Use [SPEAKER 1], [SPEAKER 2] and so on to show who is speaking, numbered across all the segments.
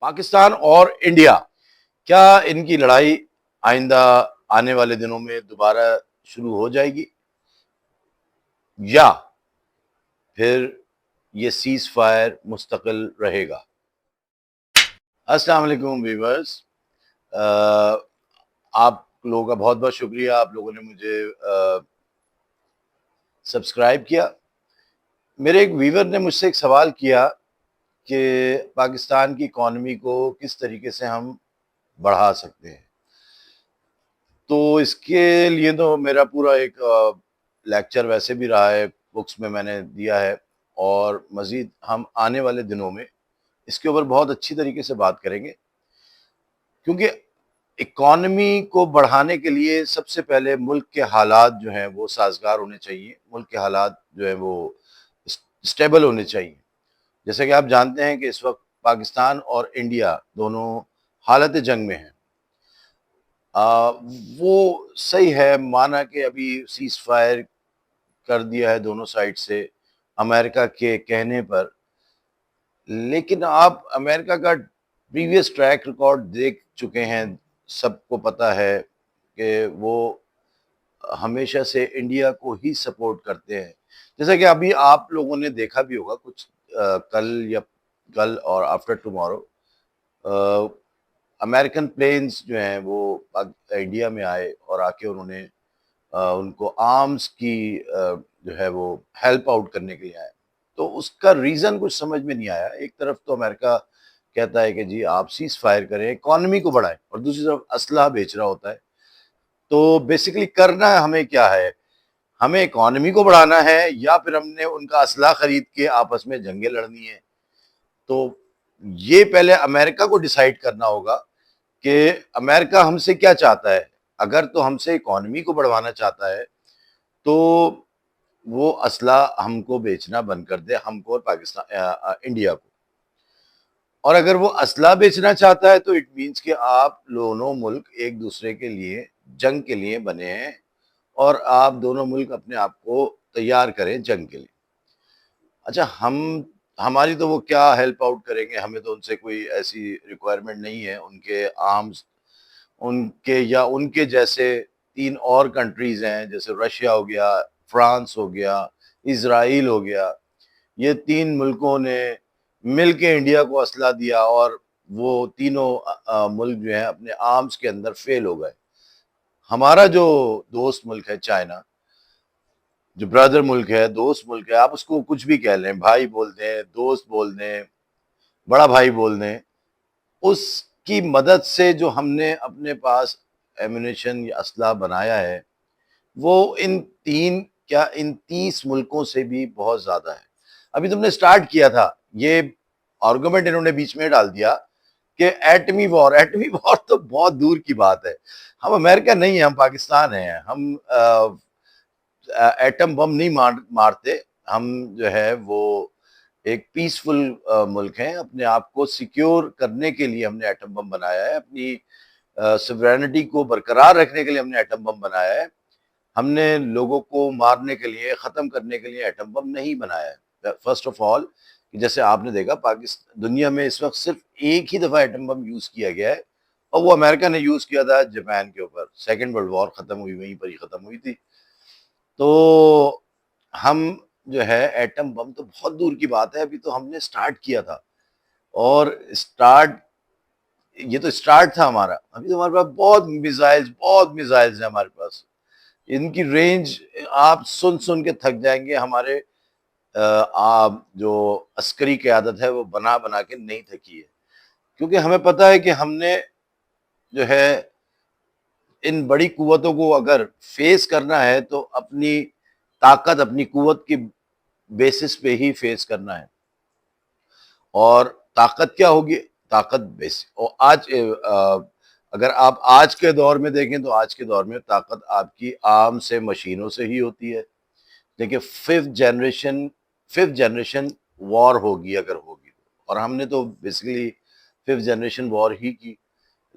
[SPEAKER 1] پاکستان اور انڈیا، کیا ان کی لڑائی آئندہ آنے والے دنوں میں دوبارہ شروع ہو جائے گی، یا پھر یہ سیز فائر مستقل رہے گا؟ السلام علیکم ویورز، آپ لوگوں کا بہت بہت شکریہ، آپ لوگوں نے مجھے سبسکرائب کیا۔ میرے ایک ویور نے مجھ سے ایک سوال کیا کہ پاکستان کی اکانومی کو کس طریقے سے ہم بڑھا سکتے ہیں۔ تو اس کے لیے تو میرا پورا ایک لیکچر ویسے بھی رہا ہے، بکس میں نے دیا ہے، اور مزید ہم آنے والے دنوں میں اس کے اوپر بہت اچھی طریقے سے بات کریں گے، کیونکہ اکانومی کو بڑھانے کے لیے سب سے پہلے ملک کے حالات جو ہیں وہ سازگار ہونے چاہیے، ملک کے حالات جو ہیں وہ اسٹیبل ہونے چاہیے۔ جیسا کہ آپ جانتے ہیں کہ اس وقت پاکستان اور انڈیا دونوں حالت جنگ میں ہیں۔ وہ صحیح ہے، مانا کہ ابھی سیز فائر کر دیا ہے دونوں سائڈ سے امریکہ کے کہنے پر، لیکن آپ امریکہ کا پریویس ٹریک ریکارڈ دیکھ چکے ہیں، سب کو پتہ ہے کہ وہ ہمیشہ سے انڈیا کو ہی سپورٹ کرتے ہیں۔ جیسا کہ ابھی آپ لوگوں نے دیکھا بھی ہوگا کچھ کل اور آفٹر ٹمارو امریکن پلینز جو ہیں وہ انڈیا میں آئے، اور آ کے انہوں نے ان کو آرمز کی جو ہے وہ ہیلپ آؤٹ کرنے کے لیے آئے۔ تو اس کا ریزن کچھ سمجھ میں نہیں آیا۔ ایک طرف تو امریکہ کہتا ہے کہ جی آپ سیز فائر کریں، اکانومی کو بڑھائیں، اور دوسری طرف اسلحہ بیچ رہا ہوتا ہے۔ تو بیسیکلی کرنا ہمیں کیا ہے؟ ہمیں اکانومی کو بڑھانا ہے، یا پھر ہم نے ان کا اسلحہ خرید کے آپس میں جنگیں لڑنی ہیں؟ تو یہ پہلے امریکہ کو ڈیسائیڈ کرنا ہوگا کہ امریکہ ہم سے کیا چاہتا ہے۔ اگر تو ہم سے اکانومی کو بڑھوانا چاہتا ہے تو وہ اسلحہ ہم کو بیچنا بند کر دے، ہم کو اور پاکستان انڈیا کو۔ اور اگر وہ اسلحہ بیچنا چاہتا ہے تو اٹ مینس کہ آپ دونوں ملک ایک دوسرے کے لیے جنگ کے لیے بنے ہیں، اور آپ دونوں ملک اپنے آپ کو تیار کریں جنگ کے لیے۔ اچھا، ہماری تو وہ کیا ہیلپ آؤٹ کریں گے؟ ہمیں تو ان سے کوئی ایسی ریکوائرمنٹ نہیں ہے۔ ان کے آرمز، ان کے یا ان کے جیسے 3 اور کنٹریز ہیں، جیسے رشیا ہو گیا، فرانس ہو گیا، اسرائیل ہو گیا۔ یہ 3 ملکوں نے مل کے انڈیا کو اسلحہ دیا، اور وہ تینوں ملک جو ہیں اپنے آرمز کے اندر فیل ہو گئے۔ ہمارا جو دوست ملک ہے چائنا، جو برادر ملک ہے، دوست ملک ہے، آپ اس کو کچھ بھی کہہ لیں، بھائی بول دیں، دوست بول دیں، بڑا بھائی بول دیں، اس کی مدد سے جو ہم نے اپنے پاس ایمونیشن یا اسلحہ بنایا ہے، وہ ان 30 ملکوں سے بھی بہت زیادہ ہے۔ ابھی تم نے سٹارٹ کیا تھا، یہ آرگومنٹ انہوں نے بیچ میں ڈال دیا کہ ایٹمی وار تو بہت دور کی بات ہے۔ ہم امریکہ نہیں ہیں، ہم پاکستان ہیں، ہم ایٹم بم نہیں مارتے۔ ہم جو ہے وہ ایک پیسفل ملک ہیں، اپنے آپ کو سیکیور کرنے کے لیے ہم نے ایٹم بم بنایا ہے، اپنی سوورینٹی کو برقرار رکھنے کے لیے ہم نے ایٹم بم بنایا ہے۔ ہم نے لوگوں کو مارنے کے لیے، ختم کرنے کے لیے ایٹم بم نہیں بنایا ہے۔ فرسٹ آف آل، جیسے آپ نے دیکھا پاکستان دنیا میں اس وقت صرف ایک ہی دفعہ ایٹم بم یوز کیا گیا ہے، اور وہ امریکہ نے یوز کیا تھا جاپان کے اوپر۔ سیکنڈ ورلڈ وار ختم ہوئی وہیں پر ہی ختم ہوئی تھی۔ تو ہم جو ہے ایٹم بم تو بہت دور کی بات ہے، ابھی تو ہم نے سٹارٹ کیا تھا، اور یہ تو سٹارٹ تھا ہمارا۔ ابھی تو ہمارے پاس بہت میزائلز ہیں ہمارے پاس۔ ان کی رینج آپ سن سن کے تھک جائیں گے۔ ہمارے جو عسکری قیادت ہے وہ بنا بنا کے نہیں تھکی ہے، کیونکہ ہمیں پتہ ہے کہ ہم نے جو ہے ان بڑی قوتوں کو اگر فیس کرنا ہے تو اپنی طاقت، اپنی قوت کی بیسس پہ ہی فیس کرنا ہے۔ اور طاقت کیا ہوگی؟ طاقت بیس، اور اگر آپ آج کے دور میں دیکھیں تو آج کے دور میں طاقت آپ کی عام سے مشینوں سے ہی ہوتی ہے۔ دیکھیں، ففتھ جنریشن وار ہوگی اگر ہوگی، اور ہم نے تو بیسیکلی 5th جنریشن وار ہی کی،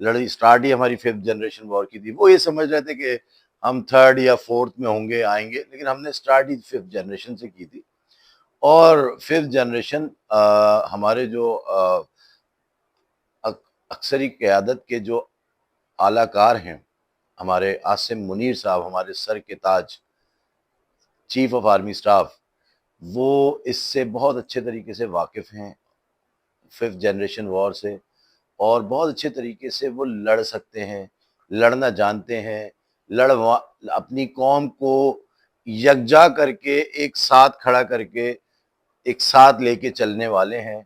[SPEAKER 1] لڑائی سٹارٹ ہی ہماری 5th جنریشن وار کی تھی۔ وہ یہ سمجھ رہے تھے کہ ہم 3rd یا 4th میں ہوں گے، آئیں گے، لیکن ہم نے سٹارٹ ہی 5th جنریشن سے کی تھی۔ اور 5th جنریشن ہمارے جو عسکری قیادت کے جو اعلیٰ کار ہیں، ہمارے عاصم منیر صاحب، ہمارے سر کے تاج، چیف آف آرمی اسٹاف، وہ اس سے بہت اچھے طریقے سے واقف ہیں، 5th جنریشن وار سے، اور بہت اچھے طریقے سے وہ لڑ سکتے ہیں، لڑنا جانتے ہیں، اپنی قوم کو یکجا کر کے ایک ساتھ کھڑا کر کے ایک ساتھ لے کے چلنے والے ہیں،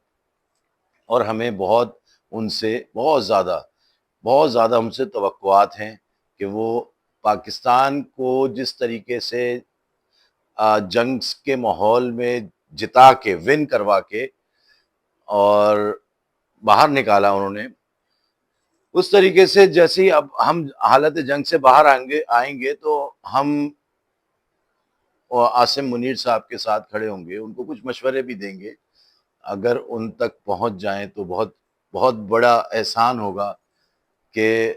[SPEAKER 1] اور ہمیں بہت ان سے بہت زیادہ ہم سے توقعات ہیں کہ وہ پاکستان کو جس طریقے سے جنگ کے ماحول میں جتا کے ون کروا کے اور باہر نکالا انہوں نے، اس طریقے سے جیسے ہی اب ہم حالت جنگ سے باہر آئیں گے تو ہم عاصم منیر صاحب کے ساتھ کھڑے ہوں گے، ان کو کچھ مشورے بھی دیں گے، اگر ان تک پہنچ جائیں تو بہت بہت بڑا احسان ہوگا کہ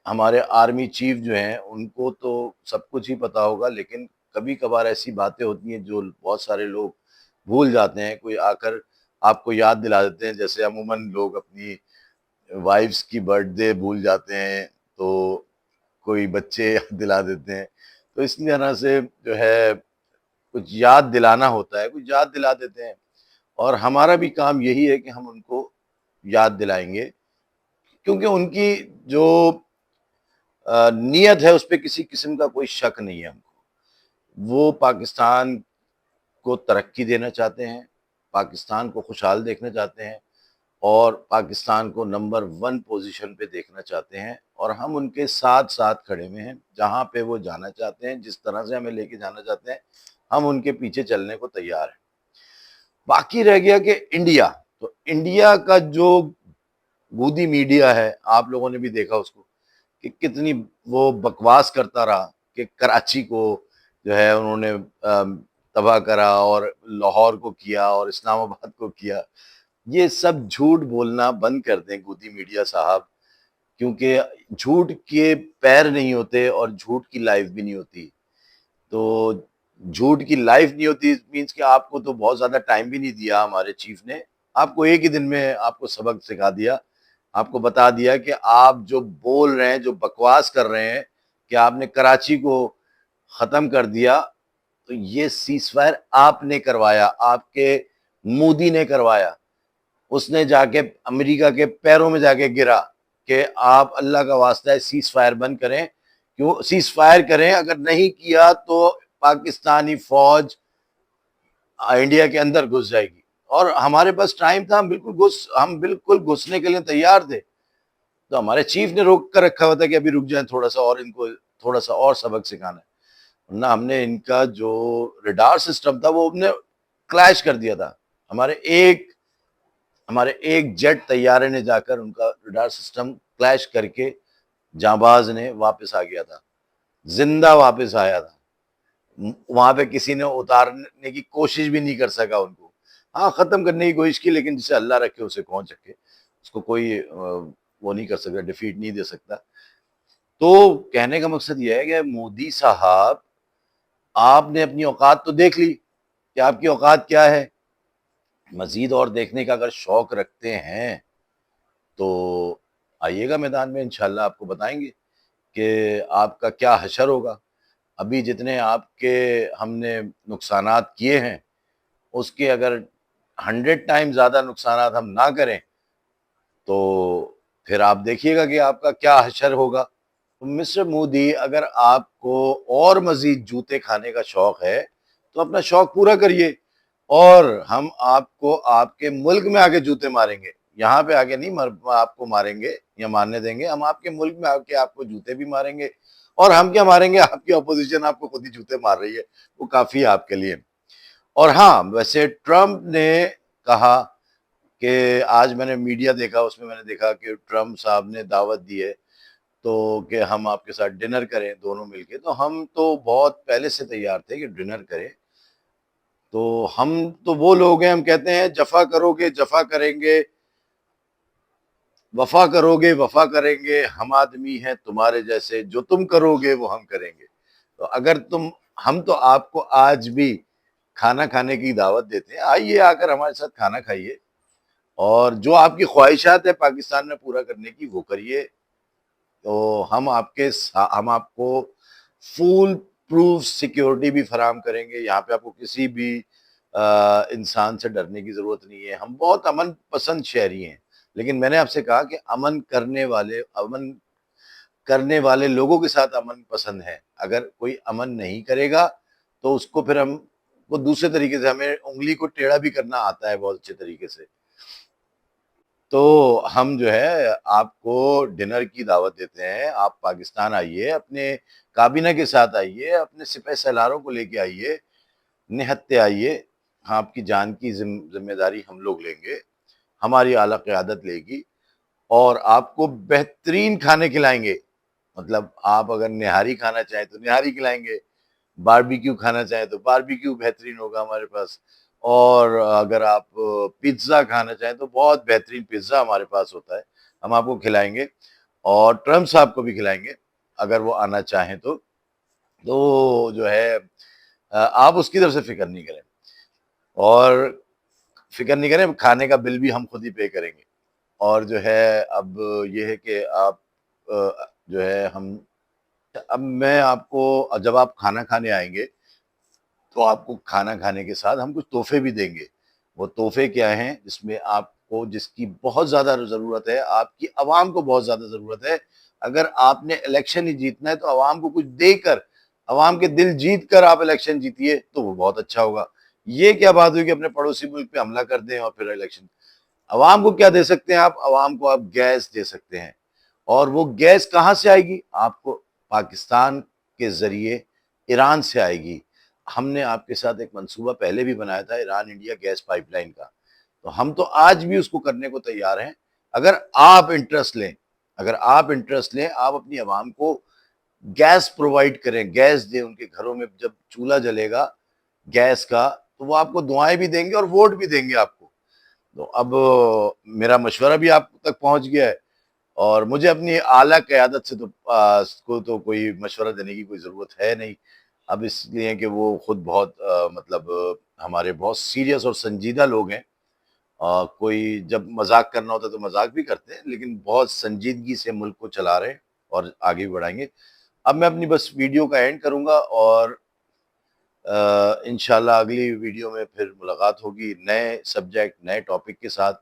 [SPEAKER 1] ہمارے آرمی چیف جو ہیں ان کو تو سب کچھ ہی پتا ہوگا، لیکن کبھی کبھار ایسی باتیں ہوتی ہیں جو بہت سارے لوگ بھول جاتے ہیں، کوئی آ کر آپ کو یاد دلا دیتے ہیں، جیسے عموماً لوگ اپنی وائفس کی برتھ ڈے بھول جاتے ہیں تو کوئی بچے یاد دلا دیتے ہیں، تو اس طرح سے جو ہے کچھ یاد دلانا ہوتا ہے، کچھ یاد دلا دیتے ہیں، اور ہمارا بھی کام یہی ہے کہ ہم ان کو یاد دلائیں گے، کیونکہ ان کی جو نیت ہے اس پہ کسی قسم کا کوئی شک نہیں ہے ہم کو، وہ پاکستان کو ترقی دینا چاہتے ہیں، پاکستان کو خوشحال دیکھنا چاہتے ہیں، اور پاکستان کو نمبر 1 پوزیشن پہ دیکھنا چاہتے ہیں، اور ہم ان کے ساتھ ساتھ کھڑے ہوئے ہیں، جہاں پہ وہ جانا چاہتے ہیں، جس طرح سے ہمیں لے کے جانا چاہتے ہیں، ہم ان کے پیچھے چلنے کو تیار ہیں۔ باقی رہ گیا کہ انڈیا، تو انڈیا کا جو گودی میڈیا ہے، آپ لوگوں نے بھی دیکھا اس کو کہ کتنی وہ بکواس کرتا رہا کہ کراچی کو جو ہے انہوں نے تباہ کرا، اور لاہور کو کیا، اور اسلام آباد کو کیا۔ یہ سب جھوٹ بولنا بند کر دیں گودی میڈیا صاحب، کیونکہ جھوٹ کے پیر نہیں ہوتے اور جھوٹ کی لائف بھی نہیں ہوتی، تو جھوٹ کی لائف نہیں ہوتی مینس کہ آپ کو تو بہت زیادہ ٹائم بھی نہیں دیا ہمارے چیف نے، آپ کو ایک ہی دن میں آپ کو سبق سکھا دیا، آپ کو بتا دیا کہ آپ جو بول رہے ہیں، جو بکواس کر رہے ہیں کہ آپ نے کراچی کو ختم کر دیا، تو یہ سیز فائر آپ نے کروایا، آپ کے مودی نے کروایا، اس نے جا کے امریکہ کے پیروں میں جا کے گرا کہ آپ اللہ کا واسطہ ہے سیز فائر بند کریں، کیوں سیز فائر کریں، اگر نہیں کیا تو پاکستانی فوج انڈیا کے اندر گھس جائے گی، اور ہمارے پاس ٹائم تھا، ہم بالکل گھسنے کے لیے تیار تھے، تو ہمارے چیف نے روک کر رکھا ہوا تھا کہ ابھی رک جائیں تھوڑا سا، اور ان کو تھوڑا سا اور سبق سکھانا ہے، ورنہ ہم نے ان کا جو ریڈار سسٹم تھا وہ ہم نے کلیش کر دیا تھا، ہمارے ایک ہمارے ایک جیٹ طیارے نے جا کر ان کا ریڈار سسٹم کلیش کر کے جانباز نے واپس آ گیا تھا، زندہ واپس آیا تھا، وہاں پہ کسی نے اتارنے کی کوشش بھی نہیں کر سکا ان کو، ہاں ختم کرنے کی کوشش کی، لیکن جسے اللہ رکھے اسے کون چکے، اس کو کوئی وہ نہیں کر سکتا، ڈیفیٹ نہیں دے سکتا۔ تو کہنے کا مقصد یہ ہے کہ مودی صاحب، آپ نے اپنی اوقات تو دیکھ لی کہ آپ کی اوقات کیا ہے، مزید اور دیکھنے کا اگر شوق رکھتے ہیں تو آئیے گا میدان میں، انشاءاللہ آپ کو بتائیں گے کہ آپ کا کیا حشر ہوگا۔ ابھی جتنے آپ کے ہم نے نقصانات کیے ہیں، اس کے اگر 100 ٹائم زیادہ نقصانات ہم نہ کریں تو پھر آپ دیکھیے گا کہ آپ کا کیا حشر ہوگا۔ مسٹر مودی، اگر آپ کو اور مزید جوتے کھانے کا شوق ہے تو اپنا شوق پورا کریے، اور ہم آپ کو آپ کے ملک میں آگے جوتے ماریں گے، یہاں پہ آگے نہیں آپ کو ماریں گے یا مارنے دیں گے، ہم آپ کے ملک میں آ کے آپ کو جوتے بھی ماریں گے، اور ہم کیا ماریں گے، آپ کی اپوزیشن آپ کو خود ہی جوتے مار رہی ہے، وہ کافی ہے آپ کے لیے۔ اور ہاں، ویسے ٹرمپ نے کہا کہ آج میں نے میڈیا دیکھا، اس میں نے دیکھا کہ ٹرمپ صاحب نے دعوت دی ہے تو کہ ہم آپ کے ساتھ ڈنر کریں دونوں مل کے، تو ہم تو بہت پہلے سے تیار تھے کہ ڈنر کریں، تو ہم تو وہ لوگ ہیں، ہم کہتے ہیں جفا کرو گے جفا کریں گے، وفا کرو گے وفا کریں گے، ہم آدمی ہیں تمہارے جیسے، جو تم کرو گے وہ ہم کریں گے، تو اگر ہم تو آپ کو آج بھی کھانا کھانے کی دعوت دیتے ہیں، آئیے آ کر ہمارے ساتھ کھانا کھائیے، اور جو آپ کی خواہشات ہیں پاکستان میں پورا کرنے کی وہ کریے، تو ہم آپ کو فول پروف سیکیورٹی بھی فراہم کریں گے، یہاں پہ آپ کو کسی بھی انسان سے ڈرنے کی ضرورت نہیں ہے، ہم بہت امن پسند شہری ہیں، لیکن میں نے آپ سے کہا کہ امن کرنے والے لوگوں کے ساتھ امن پسند ہے، اگر کوئی امن نہیں کرے گا تو اس کو پھر ہم وہ دوسرے طریقے سے ہمیں انگلی کو ٹیڑھا بھی کرنا آتا ہے بہت اچھے طریقے سے۔ تو ہم جو ہے آپ کو ڈنر کی دعوت دیتے ہیں، آپ پاکستان آئیے، اپنے کابینہ کے ساتھ آئیے، اپنے سپہ سالاروں کو لے کے آئیے، نہتے آئیے، آپ کی جان کی ذمہ داری ہم لوگ لیں گے، ہماری اعلیٰ قیادت لے گی، اور آپ کو بہترین کھانے کھلائیں گے۔ مطلب آپ اگر نہاری کھانا چاہیں تو نہاری کھلائیں گے، باربیکیو کھانا چاہیں تو باربیکیو بہترین ہوگا ہمارے پاس، اور اگر آپ پیزا کھانا چاہیں تو بہت بہترین پیزا ہمارے پاس ہوتا ہے، ہم آپ کو کھلائیں گے، اور ٹرمپ صاحب کو بھی کھلائیں گے اگر وہ آنا چاہیں تو جو ہے آپ اس کی طرف سے فکر نہیں کریں، اور فکر نہیں کریں، کھانے کا بل بھی ہم خود ہی پے کریں گے، اور جو ہے اب یہ ہے کہ آپ جو ہے ہم اب میں آپ کو جب آپ کھانا کھانے آئیں گے تو آپ کو کھانا کھانے کے ساتھ ہم کچھ تحفے بھی دیں گے۔ وہ تحفے کیا ہیں؟ جس میں آپ کو جس کی بہت زیادہ ضرورت ہے، آپ کی عوام کو بہت زیادہ ضرورت ہے، اگر آپ نے الیکشن ہی جیتنا ہے تو عوام کو کچھ دے کر، عوام کے دل جیت کر آپ الیکشن جیتیے تو وہ بہت اچھا ہوگا۔ یہ کیا بات ہوئی کہ اپنے پڑوسی ملک پہ حملہ کر دیں اور پھر الیکشن؟ عوام کو کیا دے سکتے ہیں آپ؟ عوام کو آپ گیس دے سکتے ہیں، اور وہ گیس کہاں سے آئے گی؟ آپ کو پاکستان کے ذریعے ایران سے آئے گی۔ ہم نے آپ کے ساتھ ایک منصوبہ پہلے بھی بنایا تھا، Iran India gas pipeline کا، تو ہم تو آج بھی اس کو کرنے کو تیار ہیں، اگر آپ انٹرسٹ لیں، آپ اپنی عوام کو گیس پرووائڈ کریں، گیس دیں ان کے گھروں میں، جب چولہا جلے گا گیس کا تو وہ آپ کو دعائیں بھی دیں گے اور ووٹ بھی دیں گے آپ کو۔ تو اب میرا مشورہ بھی آپ تک پہنچ گیا ہے، اور مجھے اپنی اعلیٰ قیادت سے کو تو کوئی مشورہ دینے کی کوئی ضرورت ہے نہیں، اب اس لیے کہ وہ خود بہت مطلب ہمارے بہت سیریس اور سنجیدہ لوگ ہیں، کوئی جب مذاق کرنا ہوتا ہے تو مذاق بھی کرتے ہیں، لیکن بہت سنجیدگی سے ملک کو چلا رہے ہیں اور آگے بھی بڑھائیں گے۔ اب میں اپنی بس ویڈیو کا اینڈ کروں گا، اور انشاءاللہ اگلی ویڈیو میں پھر ملاقات ہوگی نئے سبجیکٹ، نئے ٹاپک کے ساتھ۔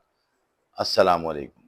[SPEAKER 1] السلام علیکم۔